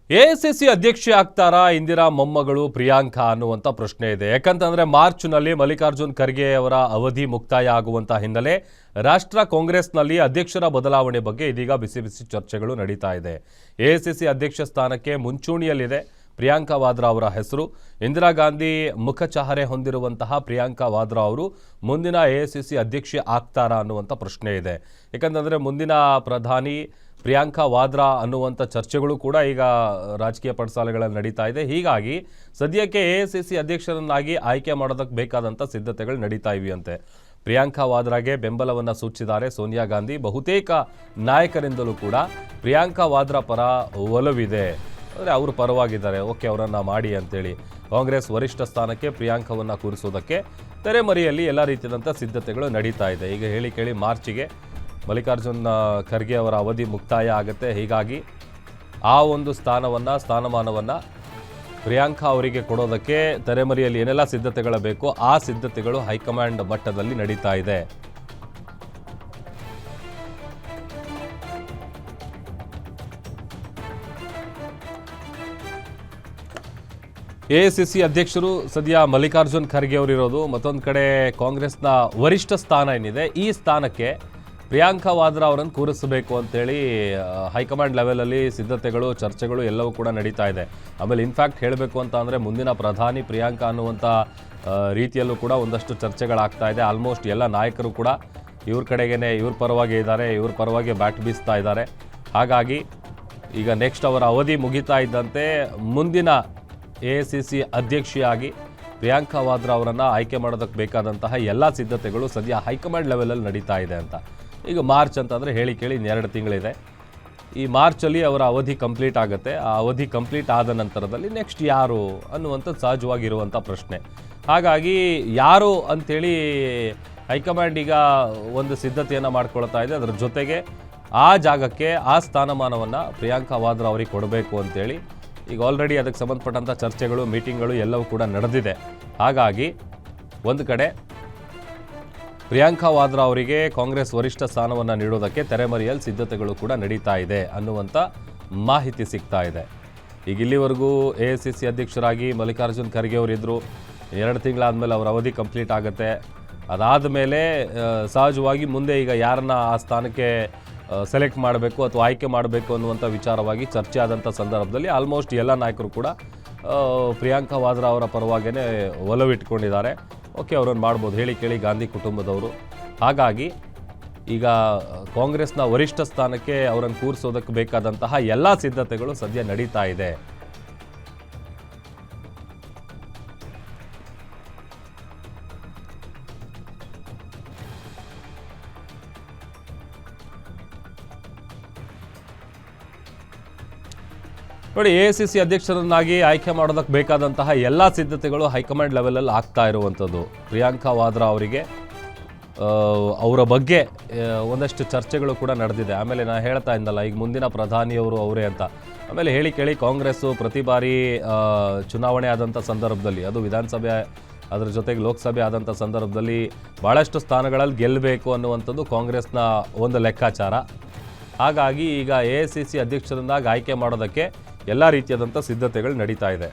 AICC ಅಧ್ಯಕ್ಷೆ ಆಗ್ತಾರಾ ಇಂದಿರಾ ಮೊಮ್ಮಗಳು ಪ್ರಿಯಾಂಕಾ ಅನ್ನುವಂಥ ಪ್ರಶ್ನೆ ಇದೆ. ಯಾಕಂತಂದ್ರೆ ಮಾರ್ಚ್ನಲ್ಲಿ ಮಲ್ಲಿಕಾರ್ಜುನ್ ಖರ್ಗೆ ಅವರ ಅವಧಿ ಮುಕ್ತಾಯ ಆಗುವಂತ ಹಿನ್ನೆಲೆ ರಾಷ್ಟ್ರ ಕಾಂಗ್ರೆಸ್ನಲ್ಲಿ ಅಧ್ಯಕ್ಷರ ಬದಲಾವಣೆ ಬಗ್ಗೆ ಇದೀಗ ಬಿಸಿ ಬಿಸಿ ಚರ್ಚೆಗಳು ನಡೀತಾ ಇದೆ. ಎಐಸಿಸಿ ಅಧ್ಯಕ್ಷ ಸ್ಥಾನಕ್ಕೆ ಮುಂಚೂಣಿಯಲ್ಲಿದೆ ಪ್ರಿಯಾಂಕಾ ವಾದ್ರಾ ಅವರ ಹೆಸರು. ಇಂದಿರಾ ಗಾಂಧಿ ಮುಖಚಹರೆ ಹೊಂದಿರುವಂತಹ ಪ್ರಿಯಾಂಕಾ ವಾದ್ರಾ ಅವರು ಮುಂದಿನ ಎಐಸಿಸಿ ಅಧ್ಯಕ್ಷೆ ಆಗ್ತಾರಾ ಅನ್ನುವಂಥ ಪ್ರಶ್ನೆ ಇದೆ. ಯಾಕಂತಂದ್ರೆ ಮುಂದಿನ ಪ್ರಧಾನಿ ಪ್ರಿಯಾಂಕಾ ವಾದ್ರಾ ಅನ್ನುವಂಥ ಚರ್ಚೆಗಳು ಕೂಡ ಈಗ ರಾಜಕೀಯ ಪಡಸಾಲೆಗಳಲ್ಲಿ ನಡೀತಾ ಇದೆ. ಹೀಗಾಗಿ ಸದ್ಯಕ್ಕೆ ಎಐಸಿಸಿ ಅಧ್ಯಕ್ಷರನ್ನಾಗಿ ಆಯ್ಕೆ ಮಾಡೋದಕ್ಕೆ ಬೇಕಾದಂಥ ಸಿದ್ಧತೆಗಳು ನಡೀತಾ ಇವೆಯಂತೆ. ಪ್ರಿಯಾಂಕಾ ವಾದ್ರಾಗೆ ಬೆಂಬಲವನ್ನು ಸೂಚಿಸಿದ್ದಾರೆ ಸೋನಿಯಾ ಗಾಂಧಿ. ಬಹುತೇಕ ನಾಯಕರಿಂದಲೂ ಕೂಡ ಪ್ರಿಯಾಂಕಾ ವಾದ್ರಾ ಪರ ಒಲವಿದೆ, ಅಂದರೆ ಅವರು ಪರವಾಗಿದ್ದಾರೆ, ಓಕೆ ಅವರನ್ನು ಮಾಡಿ ಅಂತೇಳಿ. ಕಾಂಗ್ರೆಸ್ ವರಿಷ್ಠ ಸ್ಥಾನಕ್ಕೆ ಪ್ರಿಯಾಂಕಾವನ್ನು ಕೂರಿಸೋದಕ್ಕೆ ತೆರೆಮರೆಯಲ್ಲಿ ಎಲ್ಲ ರೀತಿಯಾದಂಥ ಸಿದ್ಧತೆಗಳು ನಡೀತಾ ಇದೆ. ಈಗ ಹೇಳಿ ಕೇಳಿ ಮಾರ್ಚಿಗೆ ಮಲ್ಲಿಕಾರ್ಜುನ್ ಖರ್ಗೆ ಅವರ ಅವಧಿ ಮುಕ್ತಾಯ ಆಗುತ್ತೆ. ಹೀಗಾಗಿ ಆ ಒಂದು ಸ್ಥಾನಮಾನವನ್ನು ಪ್ರಿಯಾಂಕಾ ಅವರಿಗೆ ಕೊಡೋದಕ್ಕೆ ತೆರೆಮರೆಯಲ್ಲಿ ಏನೆಲ್ಲ ಸಿದ್ಧತೆಗಳು ಬೇಕೋ ಆ ಸಿದ್ಧತೆಗಳು ಹೈಕಮಾಂಡ್ ಮಟ್ಟದಲ್ಲಿ ನಡೀತಾ ಇದೆ. ಎಐಸಿಸಿ ಅಧ್ಯಕ್ಷರು ಸದ್ಯ ಮಲ್ಲಿಕಾರ್ಜುನ್ ಖರ್ಗೆ ಅವರಿರೋದು. ಮತ್ತೊಂದು ಕಡೆ ಕಾಂಗ್ರೆಸ್ನ ವರಿಷ್ಠ ಸ್ಥಾನ ಏನಿದೆ ಈ ಸ್ಥಾನಕ್ಕೆ ಪ್ರಿಯಾಂಕಾ ವಾದ್ರಾ ಅವರನ್ನು ಕೂರಿಸಬೇಕು ಅಂತೇಳಿ ಹೈಕಮಾಂಡ್ ಲೆವೆಲಲ್ಲಿ ಸಿದ್ಧತೆಗಳು ಚರ್ಚೆಗಳು ಎಲ್ಲವೂ ಕೂಡ ನಡೀತಾ ಇದೆ. ಆಮೇಲೆ ಇನ್ಫ್ಯಾಕ್ಟ್ ಹೇಳಬೇಕು ಅಂತ ಅಂದರೆ ಮುಂದಿನ ಪ್ರಧಾನಿ ಪ್ರಿಯಾಂಕಾ ಅನ್ನುವಂಥ ರೀತಿಯಲ್ಲೂ ಕೂಡ ಒಂದಷ್ಟು ಚರ್ಚೆಗಳಾಗ್ತಾ ಇದೆ. ಆಲ್ಮೋಸ್ಟ್ ಎಲ್ಲ ನಾಯಕರು ಕೂಡ ಇವ್ರ ಕಡೆಗೇ ಇವ್ರ ಪರವಾಗಿ ಇದ್ದಾರೆ, ಇವ್ರ ಪರವಾಗಿ ಬ್ಯಾಟ್ ಬೀಸ್ತಾ ಇದ್ದಾರೆ. ಹಾಗಾಗಿ ಈಗ ನೆಕ್ಸ್ಟ್ ಅವರ ಅವಧಿ ಮುಗಿತಾ ಇದ್ದಂತೆ ಮುಂದಿನ ಎಐಸಿಸಿ ಅಧ್ಯಕ್ಷೆಯಾಗಿ ಪ್ರಿಯಾಂಕಾ ವಾದ್ರಾ ಅವರನ್ನು ಆಯ್ಕೆ ಮಾಡೋದಕ್ಕೆ ಬೇಕಾದಂತಹ ಎಲ್ಲ ಸಿದ್ಧತೆಗಳು ಸದ್ಯ ಹೈಕಮಾಂಡ್ ಲೆವೆಲಲ್ಲಿ ನಡೀತಾ ಇದೆ ಅಂತ. ಈಗ ಮಾರ್ಚ್ ಅಂತಂದರೆ ಹೇಳಿ ಕೇಳಿ 2 ತಿಂಗಳಿದೆ. ಈ ಮಾರ್ಚಲ್ಲಿ ಅವರ ಅವಧಿ ಕಂಪ್ಲೀಟ್ ಆಗುತ್ತೆ. ಆ ಅವಧಿ ಕಂಪ್ಲೀಟ್ ಆದ ನಂತರದಲ್ಲಿ ನೆಕ್ಸ್ಟ್ ಯಾರು ಅನ್ನುವಂಥದ್ದು ಸಹಜವಾಗಿರುವಂಥ ಪ್ರಶ್ನೆ. ಹಾಗಾಗಿ ಯಾರು ಅಂಥೇಳಿ ಹೈಕಮಾಂಡ್ ಈಗ ಒಂದು ಸಿದ್ಧತೆಯನ್ನು ಮಾಡ್ಕೊಳ್ತಾ ಇದೆ. ಅದರ ಜೊತೆಗೆ ಆ ಜಾಗಕ್ಕೆ ಆ ಸ್ಥಾನಮಾನವನ್ನು ಪ್ರಿಯಾಂಕಾ ವಾದ್ರಾ ಅವರಿಗೆ ಕೊಡಬೇಕು ಅಂತೇಳಿ ಈಗ ಆಲ್ರೆಡಿ ಅದಕ್ಕೆ ಸಂಬಂಧಪಟ್ಟಂಥ ಚರ್ಚೆಗಳು ಮೀಟಿಂಗ್ಗಳು ಎಲ್ಲವೂ ಕೂಡ ನಡೆದಿದೆ. ಹಾಗಾಗಿ ಒಂದು ಕಡೆ ಪ್ರಿಯಾಂಕಾ ವಾದ್ರಾ ಅವರಿಗೆ ಕಾಂಗ್ರೆಸ್ ವರಿಷ್ಠ ಸ್ಥಾನವನ್ನು ನೀಡೋದಕ್ಕೆ ತೆರೆಮರೆಯಲ್ಲಿ ಸಿದ್ಧತೆಗಳು ಕೂಡ ನಡೀತಾ ಇದೆ ಅನ್ನುವಂಥ ಮಾಹಿತಿ ಸಿಗ್ತಾ ಇದೆ. ಈಗ ಇಲ್ಲಿವರೆಗೂ ಎಐಸಿಸಿ ಅಧ್ಯಕ್ಷರಾಗಿ ಮಲ್ಲಿಕಾರ್ಜುನ್ ಖರ್ಗೆ ಅವರಿದ್ದರು. 2 ತಿಂಗಳಾದಮೇಲೆ ಅವರ ಅವಧಿ ಕಂಪ್ಲೀಟ್ ಆಗುತ್ತೆ. ಅದಾದ ಮೇಲೆ ಸಹಜವಾಗಿ ಮುಂದೆ ಈಗ ಯಾರನ್ನ ಆ ಸ್ಥಾನಕ್ಕೆ ಸೆಲೆಕ್ಟ್ ಮಾಡಬೇಕು ಅಥವಾ ಆಯ್ಕೆ ಮಾಡಬೇಕು ಅನ್ನುವಂಥ ವಿಚಾರವಾಗಿ ಚರ್ಚೆ ಆದಂಥ ಸಂದರ್ಭದಲ್ಲಿ ಆಲ್ಮೋಸ್ಟ್ ಎಲ್ಲ ನಾಯಕರು ಕೂಡ ಪ್ರಿಯಾಂಕಾ ವಾದ್ರಾ ಅವರ ಪರವಾಗೇ ಒಲವಿಟ್ಕೊಂಡಿದ್ದಾರೆ. ಓಕೆ ಅವರನ್ನು ಮಾಡ್ಬೋದು, ಹೇಳಿ ಕೇಳಿ ಗಾಂಧಿ ಕುಟುಂಬದವರು. ಹಾಗಾಗಿ ಈಗ ಕಾಂಗ್ರೆಸ್ನ ವರಿಷ್ಠ ಸ್ಥಾನಕ್ಕೆ ಅವರನ್ನು ಕೂರಿಸೋದಕ್ಕೆ ಬೇಕಾದಂತಹ ಎಲ್ಲ ಸಿದ್ಧತೆಗಳು ಸದ್ಯ ನಡೀತಾ ಇದೆ. ನೋಡಿ, ಎಐಸಿಸಿ ಅಧ್ಯಕ್ಷರನ್ನಾಗಿ ಆಯ್ಕೆ ಮಾಡೋದಕ್ಕೆ ಬೇಕಾದಂತಹ ಎಲ್ಲ ಸಿದ್ಧತೆಗಳು ಹೈಕಮಾಂಡ್ ಲೆವೆಲಲ್ಲಿ ಆಗ್ತಾ ಇರುವಂಥದ್ದು. ಪ್ರಿಯಾಂಕಾ ವಾದ್ರಾ ಅವರಿಗೆ ಅವರ ಬಗ್ಗೆ ಒಂದಷ್ಟು ಚರ್ಚೆಗಳು ಕೂಡ ನಡೆದಿದೆ. ಆಮೇಲೆ ನಾನು ಹೇಳ್ತಾ ಇದ್ದಲ್ಲ ಈಗ ಮುಂದಿನ ಪ್ರಧಾನಿಯವರು ಅವರೇ ಅಂತ. ಆಮೇಲೆ ಹೇಳಿ ಕೇಳಿ ಕಾಂಗ್ರೆಸ್ಸು ಪ್ರತಿ ಬಾರಿ ಚುನಾವಣೆ ಆದಂಥ ಸಂದರ್ಭದಲ್ಲಿ, ಅದು ವಿಧಾನಸಭೆ ಅದರ ಜೊತೆಗೆ ಲೋಕಸಭೆ ಆದಂಥ ಸಂದರ್ಭದಲ್ಲಿ ಭಾಳಷ್ಟು ಸ್ಥಾನಗಳಲ್ಲಿ ಗೆಲ್ಲಬೇಕು ಅನ್ನುವಂಥದ್ದು ಕಾಂಗ್ರೆಸ್ನ ಒಂದು ಲೆಕ್ಕಾಚಾರ. ಹಾಗಾಗಿ ಈಗ ಎಐಸಿಸಿ ಅಧ್ಯಕ್ಷರನ್ನಾಗಿ ಆಯ್ಕೆ ಮಾಡೋದಕ್ಕೆ ಎಲ್ಲ ರೀತಿಯಾದಂಥ ಸಿದ್ಧತೆಗಳು ನಡೀತಾ ಇದೆ.